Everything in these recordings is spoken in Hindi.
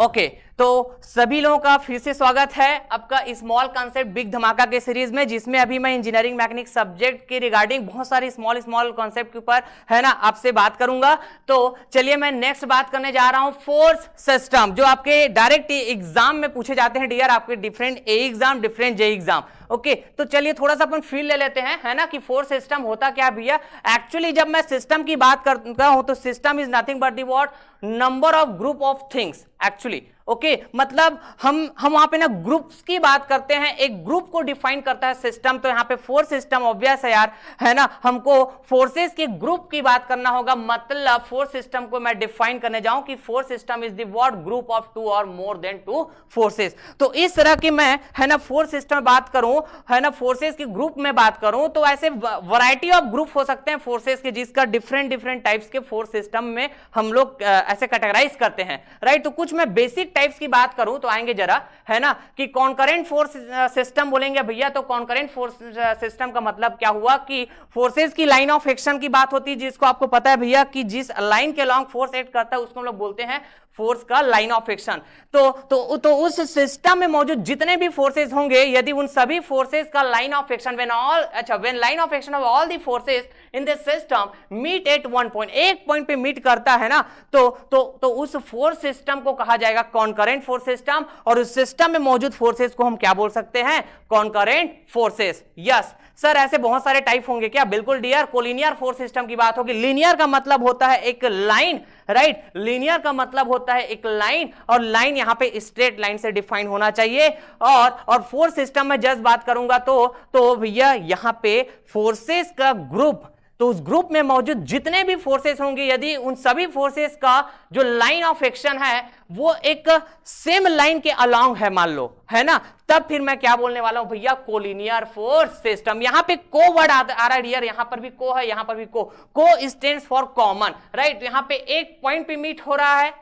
ओके तो सभी लोगों का फिर से स्वागत है आपका स्मॉल कॉन्सेप्ट बिग धमाका के सीरीज में, जिसमें अभी मैं इंजीनियरिंग मैकेनिक्स सब्जेक्ट के रिगार्डिंग बहुत सारे स्मॉल कॉन्सेप्ट के ऊपर है ना आपसे बात करूंगा। तो चलिए मैं नेक्स्ट बात करने जा रहा हूं फोर्स सिस्टम, जो आपके डायरेक्ट एग्जाम में पूछे जाते हैं डियर, आपके डिफरेंट ए एग्जाम डिफरेंट जे एग्जाम। ओके तो चलिए थोड़ा सा अपन फील ले लेते हैं है ना कि फोर्स सिस्टम होता क्या भैया। एक्चुअली जब मैं सिस्टम की बात करता हूं तो system is nothing but the what number of group of things actually. Okay मतलब हम वहां पे ना ग्रुप्स की बात करते हैं, एक ग्रुप को डिफाइन करता है सिस्टम। तो यहाँ पे फोर्स सिस्टम ऑब्वियस है यार है ना, हमको फोर्सेस के ग्रुप की बात करना होगा। मतलब फोर्स सिस्टम को मैं डिफाइन करने जाऊं कि force system is the what group of two और मोर देन टू फोर्सेस। तो इस तरह की मैं है ना फोर्स सिस्टम बात करूं है ना, फोर्सेस के ग्रुप में बात करूं तो ऐसे वैरायटी ऑफ ग्रुप हो सकते हैं फोर्सेस के, जिसका डिफरेंट टाइप्स के फोर्स सिस्टम में हम लोग ऐसे कैटेगराइज करते हैं राइट। तो कुछ मैं बेसिक टाइप्स की बात करूं तो आएंगे जरा है ना कि कॉन्करेंट फोर्स सिस्टम बोलेंगे भैया। तो कॉन्करेंट फोर्स सिस्टम का मतलब क्या हुआ कि फोर्सेस की लाइन ऑफ एक्शन की बात होती है, जिसको आपको पता है भैया कि जिस लाइन के अलॉन्ग फोर्स एक्ट करता है उसको हम लोग बोलते हैं फोर्स का लाइन ऑफ एक्शन। तो उस सिस्टम में मौजूद जितने भी फोर्सेस होंगे, यदि उन सभी फोर्सेस का line of action when line of action of all the forces in the system meet at one point, एक पॉइंट पे मीट करता है ना, तो उस फोर्स सिस्टम को कहा जाएगा कॉन्करेंट फोर्स सिस्टम। और उस सिस्टम में मौजूद फोर्सेस को हम क्या बोल सकते हैं, कॉन्करेंट फोर्सेस। यस सर ऐसे बहुत सारे टाइप होंगे क्या, बिल्कुल डियर। कोलिनियर फोर्स सिस्टम की बात होगी। लीनियर का मतलब होता है एक लाइन राइट, लीनियर का मतलब होता है एक लाइन, और लाइन यहां पे स्ट्रेट लाइन से डिफाइन होना चाहिए। और फोर्स सिस्टम में जस्ट बात करूंगा तो भैया यहां पे फोर्सेस का ग्रुप, तो उस ग्रुप में मौजूद जितने भी फोर्सेस होंगे, यदि उन सभी फोर्सेस का जो लाइन ऑफ एक्शन है वो एक सेम लाइन के अलोंग है मान लो है ना, तब फिर मैं क्या बोलने वाला हूं भैया, कोलिनियर फोर्स सिस्टम। यहां पे को वर्ड आ रहा है डियर, यहां पर भी को है, यहां पर भी को स्टैंड्स फॉर कॉमन राइट। यहां पे एक पॉइंट पे मीट हो रहा है,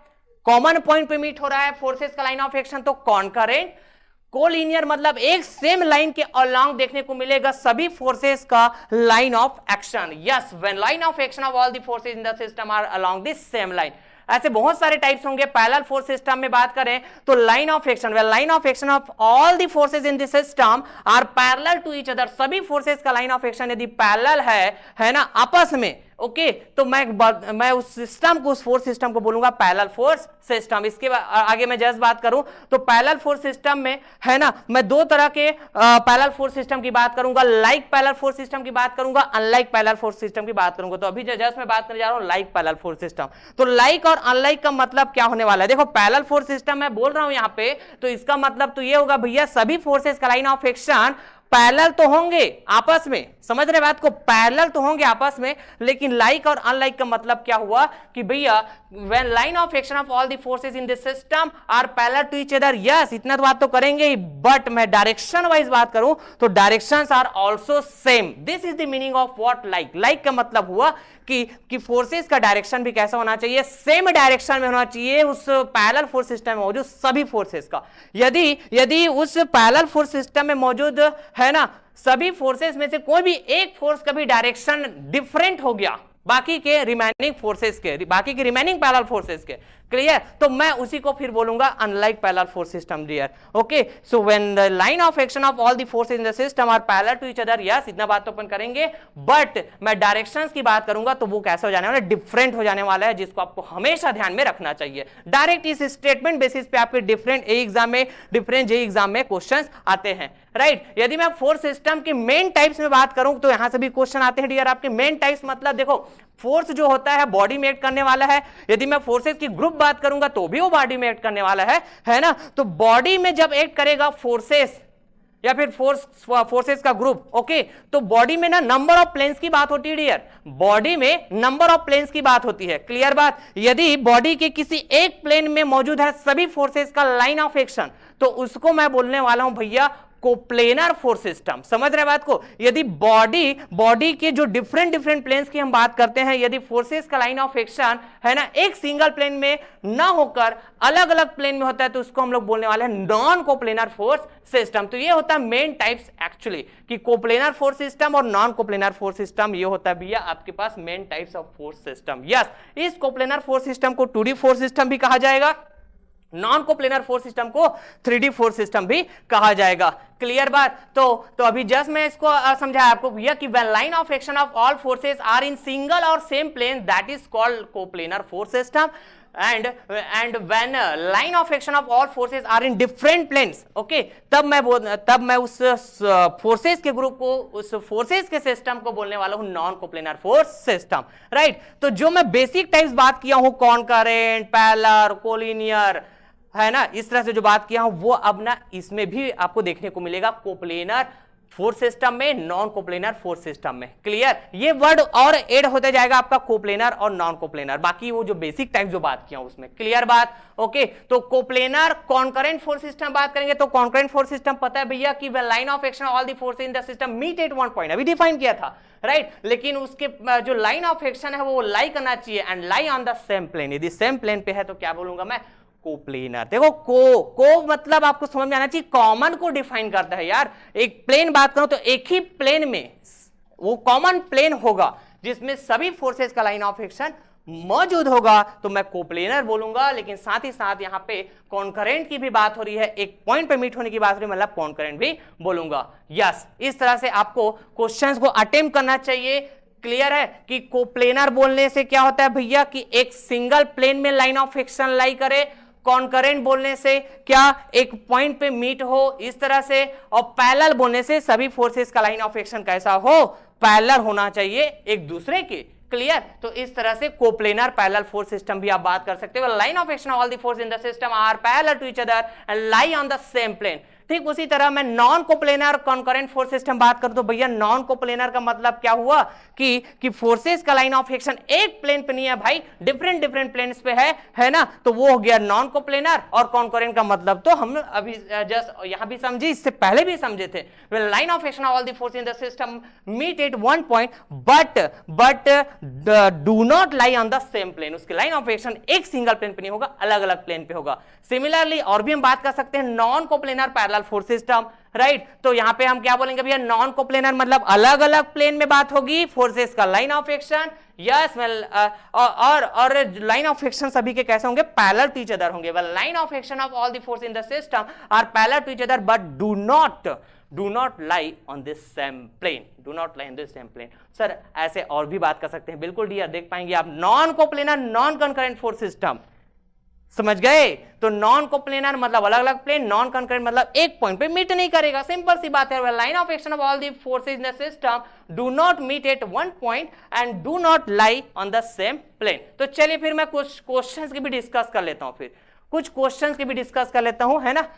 कॉमन पॉइंट पे मीट हो रहा है फोर्सेस का लाइन ऑफ एक्शन, तो कॉन्करेंट। कोलिनियर मतलब एक सेम लाइन के अलोंग देखने को मिलेगा सभी फोर्सेस का line of action. Yes when line of action of all the forces in the system are along this same line. ऐसे बहुत सारे टाइप्स होंगे। पैरेलल फोर्स सिस्टम में बात करें तो line of action, when line of action of all the forces in the system are parallel to each other, सभी फोर्सेस का लाइन ऑफ एक्शन यदि पैरेलल है ना आपस में, ओके तो मैं उस सिस्टम को, उस फोर्स सिस्टम को बोलूंगा पैरेलल फोर्स सिस्टम। इसके आगे मैं जस्ट बात करूं तो पैरेलल फोर्स सिस्टम में है ना, मैं दो तरह के पैरेलल फोर्स सिस्टम की बात करूंगा, लाइक पैरेलल फोर्स सिस्टम की बात करूंगा, अनलाइक पैरेलल फोर्स सिस्टम की बात करूंगा। तो अभी जस्ट मैं बात करने जा रहा हूं लाइक पैरेलल फोर्स सिस्टम। तो लाइक और अनलाइक का मतलब क्या होने वाला है, देखो पैरेलल फोर्स सिस्टम मैं बोल रहा हूं यहां पे, तो इसका मतलब तो ये होगा भैया सभी फोर्सेस का लाइन ऑफ एक्शन पैरेलल तो होंगे आपस में, समझ रहे बात को, पैरेलल तो होंगे आपस में, लेकिन लाइक और अनलाइक का मतलब क्या हुआ कि भैया when line of action of all the forces in the system are parallel to each other. Yes इतना तो बात तो करेंगे ही, बट मैं डायरेक्शन वाइज बात करूं तो directions are also same. This is the meaning of what like. Like का मतलब हुआ कि फोर्सेस का डायरेक्शन भी कैसा होना चाहिए, सेम डायरेक्शन में होना चाहिए उस पैरेलल फोर्स सिस्टम में मौजूद सभी फोर्सेस का। यदि उस पैरेलल फोर्स सिस्टम में मौजूद है ना सभी फोर्सेस में से कोई भी एक फोर्स का भी डायरेक्शन डिफरेंट हो गया बाकी के रिमेनिंग फोर्सेस के, बाकी के रिमेनिंग पैरेलल फोर्सेस के, क्लियर, तो मैं उसी को फिर बोलूंगा unlike parallel force system dear. Okay so when the line of action of all the forces in the system are parallel to each other, yes इतना बात तो अपन करेंगे, बट मैं डायरेक्शंस की बात करूंगा तो वो कैसे हो जाने वाला है, डिफरेंट हो जाने वाला है, जिसको आपको हमेशा ध्यान में रखना चाहिए। डायरेक्ट इस स्टेटमेंट बेसिस पे आपके डिफरेंट ए एग्जाम में, डिफरेंट जे एग्जाम में क्वेश्चंस आते हैं राइट। यदि मैं फोर्स सिस्टम के मेन टाइप्स में बात करूं तो यहां से भी क्वेश्चन आते हैं डियर आपके। मेन टाइप्स मतलब देखो फोर्स जो होता है बॉडी में एक्ट करने वाला है, यदि मैं फोर्सेस की ग्रुप बात करूंगा तो भी वो बॉडी में एक्ट करने वाला है ना। तो बॉडी में जब एक्ट करेगा फोर्सेस या फिर फोर्सेस का ग्रुप, ओके तो बॉडी में ना नंबर ऑफ प्लेन्स की बात होती है डियर, बॉडी में नंबर ऑफ प्लेन्स की बात होती है, क्लियर बात। यदि बॉडी के किसी एक प्लेन में मौजूद है सभी फोर्सेस का लाइन ऑफ एक्शन, तो उसको मैं बोलने वाला हूं भैया कोप्लेनर फोर्स सिस्टम। समझ रहे बात को। यदि बॉडी के जो डिफरेंट प्लेन्स की हम बात करते हैं, यदि फोर्सेस का लाइन ऑफ एक्शन है ना एक सिंगल प्लेन में ना होकर अलग अलग प्लेन में होता है, तो उसको हम लोग बोलने वाले हैं नॉन कोप्लेनर फोर्स सिस्टम। तो ये होता है मेन टाइप्स एक्चुअली कि कोप्लेनर फोर्स सिस्टम और नॉन कोप्लेनर फोर्स सिस्टम, ये होता है भैया आपके पास main types of force system. Yes इस कोप्लेनर फोर्स सिस्टम को 2D फोर्स सिस्टम भी कहा जाएगा, नॉन कोप्लेनर फोर्स सिस्टम को 3D फोर्स सिस्टम भी कहा जाएगा। क्लियर बात। तो अभी जस्ट मैं इसको समझाया आपको भैया कि when line of action of all forces are in single और same plane that is called coplanar force system and when line of action of all forces are in different planes, okay, तब मैं उस फोर्सेस के ग्रुप को, उस फोर्सेस के सिस्टम को बोलने वाला हूं non coplanar force system, right. तो जो मैं बेसिक टाइप्स बात किया हूं, कॉनकरेंट, पैरेलल, कोलिनियर, है ना, इस तरह से जो बात किया हूं वो अब ना इसमें भी आपको देखने को मिलेगा कोप्लेनर फोर्स सिस्टम में, नॉन कोप्लेनर फोर्स सिस्टम में। क्लियर। ये वर्ड और ऐड होते जाएगा आपका कोप्लेनर और नॉन कोप्लेनर, बाकी वो जो बेसिक टाइप जो बात किया उसमें। क्लियर बात। ओके। तो कोप्लेनर कॉन्करेंट फोर्स सिस्टम बात करेंगे तो कॉन्करेंट फोर्स सिस्टम पता है भैया कि line of action all the force in the system meet at one point, अभी डिफाइन किया था, राइट। लेकिन उसके जो लाइन ऑफ एक्शन है वो लाई करना चाहिए and lie on the same plane. यदि सेम प्लेन पे है तो क्या बोलूंगा मैं, कोप्लेनर। देखो को मतलब आपको समझ में आना चाहिए, कॉमन को डिफाइन करता है यार। एक प्लेन बात करो तो एक ही प्लेन में वो कॉमन प्लेन होगा जिसमें सभी फोर्सेस का लाइन ऑफ एक्शन मौजूद होगा तो मैं कोप्लेनर बोलूंगा। लेकिन साथ ही साथ यहां पे कॉन्करेंट की भी बात हो रही है, एक पॉइंट पे मीट होने की बात हो रही है, मतलब कॉन्करेंट भी बोलूंगा। यस, इस तरह से आपको क्वेश्चंस को अटेम्प्ट करना चाहिए। क्लियर है कि कोप्लेनर बोलने से क्या होता है भैया कि एक सिंगल प्लेन में लाइन ऑफ एक्शन लाई करे, कॉन्करेंट बोलने से क्या एक पॉइंट पे मीट हो इस तरह से, और पैरेलल बोलने से सभी फोर्सेस का लाइन ऑफ एक्शन कैसा हो, पैरेलल होना चाहिए एक दूसरे के। क्लियर। तो इस तरह से कोप्लेनर पैरेलल फोर्स सिस्टम भी आप बात कर सकते हो। Line of action all the force in the system are parallel to each other and lie on the same plane. ठीक उसी तरह मैं non coplanar concurrent force system बात करूं तो भैया नॉन कोप्लेनर का मतलब क्या हुआ कि फोर्सेस का लाइन ऑफ एक्शन एक प्लेन पे नहीं है भाई, डिफरेंट डिफरेंट प्लेन्स पे है ना, तो वो हो गया नॉन कोप्लेनर। और कॉन्करेंट का मतलब तो हम अभी जस्ट यहां भी समझे, इससे पहले भी समझे थे। Line of action all the force in the system meet at one point but do not lie on the same plane. उसकी लाइन ऑफ एक्शन एक सिंगल प्लेन पे नहीं होगा, अलग अलग प्लेन पे होगा। सिमिलरली और भी हम बात कर सकते हैं non coplanar parallel force system, right. तो यहां पे हम क्या बोलेंगे भैया, नॉन कोप्लेनर मतलब अलग अलग प्लेन में बात होगी, फोर्सेस का लाइन ऑफ एक्शन, यस, और लाइन ऑफ एक्शन सभी के कैसे होंगे, पैरेलल टू ईच अदर होंगे। Line of action of all the force in the system are parallel to each other but do not lie on this same plane, do not lie on this same plane. Sir ऐसे और भी बात कर सकते हैं, बिल्कुल डियर, देख पाएंगे आप। Non coplanar non concurrent force system, समझ गए। तो नॉन कोप्लेनर मतलब अलग अलग प्लेन, नॉन कंकरेंट मतलब एक पॉइंट पे मीट नहीं करेगा, सिंपल सी बात है। Line of action of all the forces in the system do not meet at one point and do not lie on the same plane. तो चलिए फिर मैं कुछ क्वेश्चंस की भी डिस्कस कर लेता हूं, फिर कुछ क्वेश्चंस की भी डिस्कस कर लेता हूं, है ना,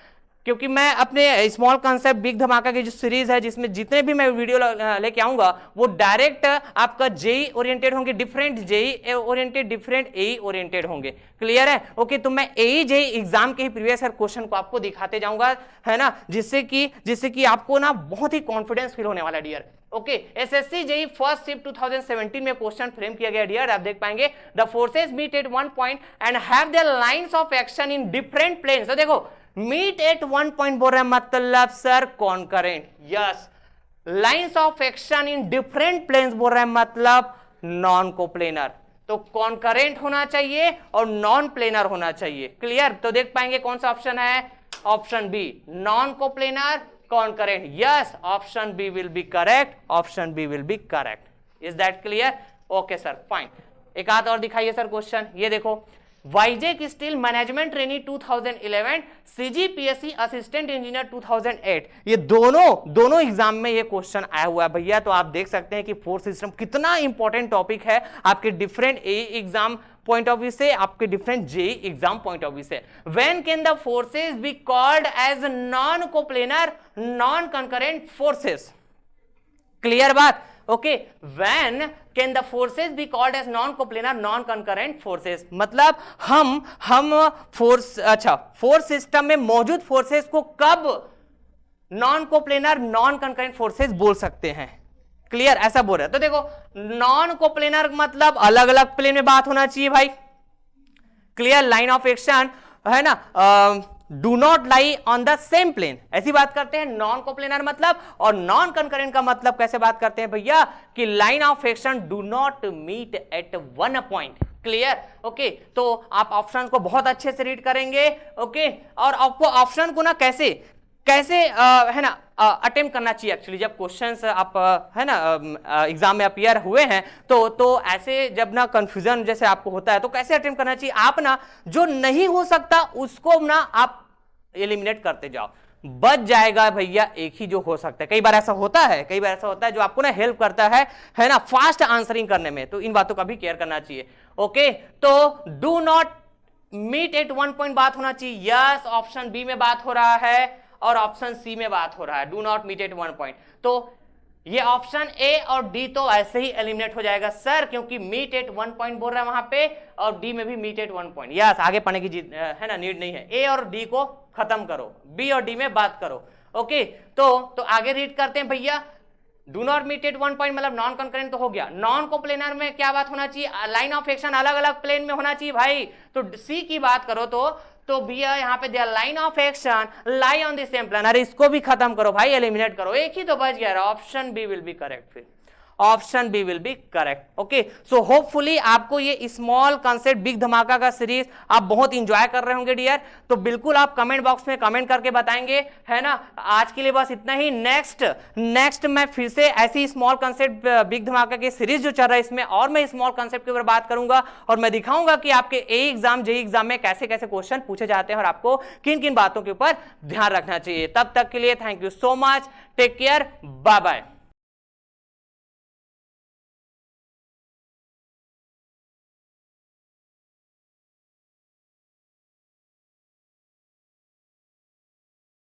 क्योंकि मैं अपने स्मॉल कॉन्सेप्ट बिग धमाका की जो सीरीज है जिसमें जितने भी मैं वीडियो लेके आऊंगा वो डायरेक्ट आपका जेई ओरिएंटेड होंगे, डिफरेंट जेई ओरिएंटेड, डिफरेंट एई ओरिएंटेड होंगे। क्लियर है। ओके। तो मैं एई जेई एग्जाम के ही प्रीवियस ईयर क्वेश्चन को आपको दिखाते जाऊंगा, है ना, जिससे कि आपको ना बहुत ही कॉन्फिडेंस फील होने वाला dear. Okay. SSC JE first shift 2017 में क्वेश्चन फ्रेम किया गया डियर, आप देख पाएंगे the forces meet at one point and have their lines of action in different planes. तो देखो मीट एट वन पॉइंट बोल रहा है मतलब sir concurrent, yes. Lines of action in different planes बोल रहा है मतलब नॉन कोप्लेनर। तो कॉन्करेंट होना चाहिए और नॉन प्लेनर होना चाहिए। क्लियर। तो देख पाएंगे कौन सा ऑप्शन है, option B, non coplanar concurrent. Yes, option B will be correct, option B will be correct. Is that clear? Okay sir, fine. एक आध और दिखाइए सर क्वेश्चन, ये देखो, Vizag steel management trainee 2011, CGPSC assistant engineer 2008, ये दोनों एग्जाम में ये क्वेश्चन आया हुआ है भैया। तो आप देख सकते हैं कि फोर्स सिस्टम कितना इंपॉर्टेंट टॉपिक है आपके different AE exam point of view से, आपके different JE exam point of view से। When can the forces be called as non coplanar non concurrent forces? Clear बात। Okay. When can the forces be called as non coplanar non concurrent forces, मतलब हम फोर्स सिस्टम में मौजूद फोर्सेस को कब non coplanar non concurrent forces बोल सकते हैं। क्लियर, ऐसा बोल रहे हैं। तो देखो नॉन कोप्लेनर मतलब अलग अलग प्लेन में बात होना चाहिए भाई। क्लियर। लाइन ऑफ एक्शन है ना, do not lie on the same plane, ऐसी बात करते हैं नॉन कोप्लेनर मतलब। और नॉन कंकरेंट का मतलब कैसे बात करते हैं भैया कि line of action do not meet at one point. Clear? Okay, तो आप ऑप्शन को बहुत अच्छे से रीड करेंगे। ओके, और आपको ऑप्शन को ना कैसे है ना अटेम्प्ट करना चाहिए। एक्चुअली जब क्वेश्चंस आप है ना एग्जाम में अपीयर हुए हैं तो ऐसे जब ना कंफ्यूजन जैसे आपको होता है तो कैसे अटेम्प्ट करना चाहिए। आप ना जो नहीं हो सकता उसको ना आप एलिमिनेट करते जाओ, बच जाएगा भैया एक ही जो हो सकता है। कई बार ऐसा होता है जो आपको ना हेल्प करता है ना फास्ट आंसरिंग करने में, तो इन बातों का भी केयर करना चाहिए। ओके, तो do not meet at one point बात होना चाहिए। यस, ऑप्शन बी में बात हो रहा है और ऑप्शन सी में बात हो रहा है, do not meet at one point. तो ये ऑप्शन ए और डी तो ऐसे ही एलिमिनेट हो जाएगा सर, क्योंकि मीट एट वन पॉइंट बोल रहा है वहां पे, और डी में भी meet at one point. Yes, आगे पढ़ने की है ना नीड नहीं है। ए और डी को खत्म करो, बी और डी में बात करो। ओके, तो आगे रीड करते हैं भैया। Do not meet at one point मतलब नॉन कंकरेंट तो हो गया। नॉन कोप्लेनर में क्या बात होना चाहिए? लाइन ऑफ एक्शन अलग अलग प्लेन में होना चाहिए भाई। तो सी की बात करो तो भैया यहाँ पे दिया line of action lie on the same plane. अरे इसको भी खत्म करो भाई, एलिमिनेट करो, एक ही तो बच गया। Option B will be correct, फिर option B will be correct. Okay, so hopefully आपको ये स्मॉल कॉन्सेप्ट बिग धमाका का सीरीज आप बहुत इंजॉय कर रहे होंगे डियर। तो बिल्कुल आप कमेंट बॉक्स में कमेंट करके बताएंगे, है ना। आज के लिए बस इतना ही। नेक्स्ट मैं फिर से ऐसी स्मॉल कॉन्सेप्ट बिग धमाका की सीरीज जो चल रहा है इसमें और मैं स्मॉल कॉन्सेप्ट के ऊपर बात करूंगा और मैं दिखाऊंगा कि आपके ए एग्जाम जेई एग्जाम में कैसे कैसे क्वेश्चन पूछे जाते हैं और आपको किन किन बातों के ऊपर ध्यान रखना चाहिए। तब तक के लिए thank you so much, take care, bye bye.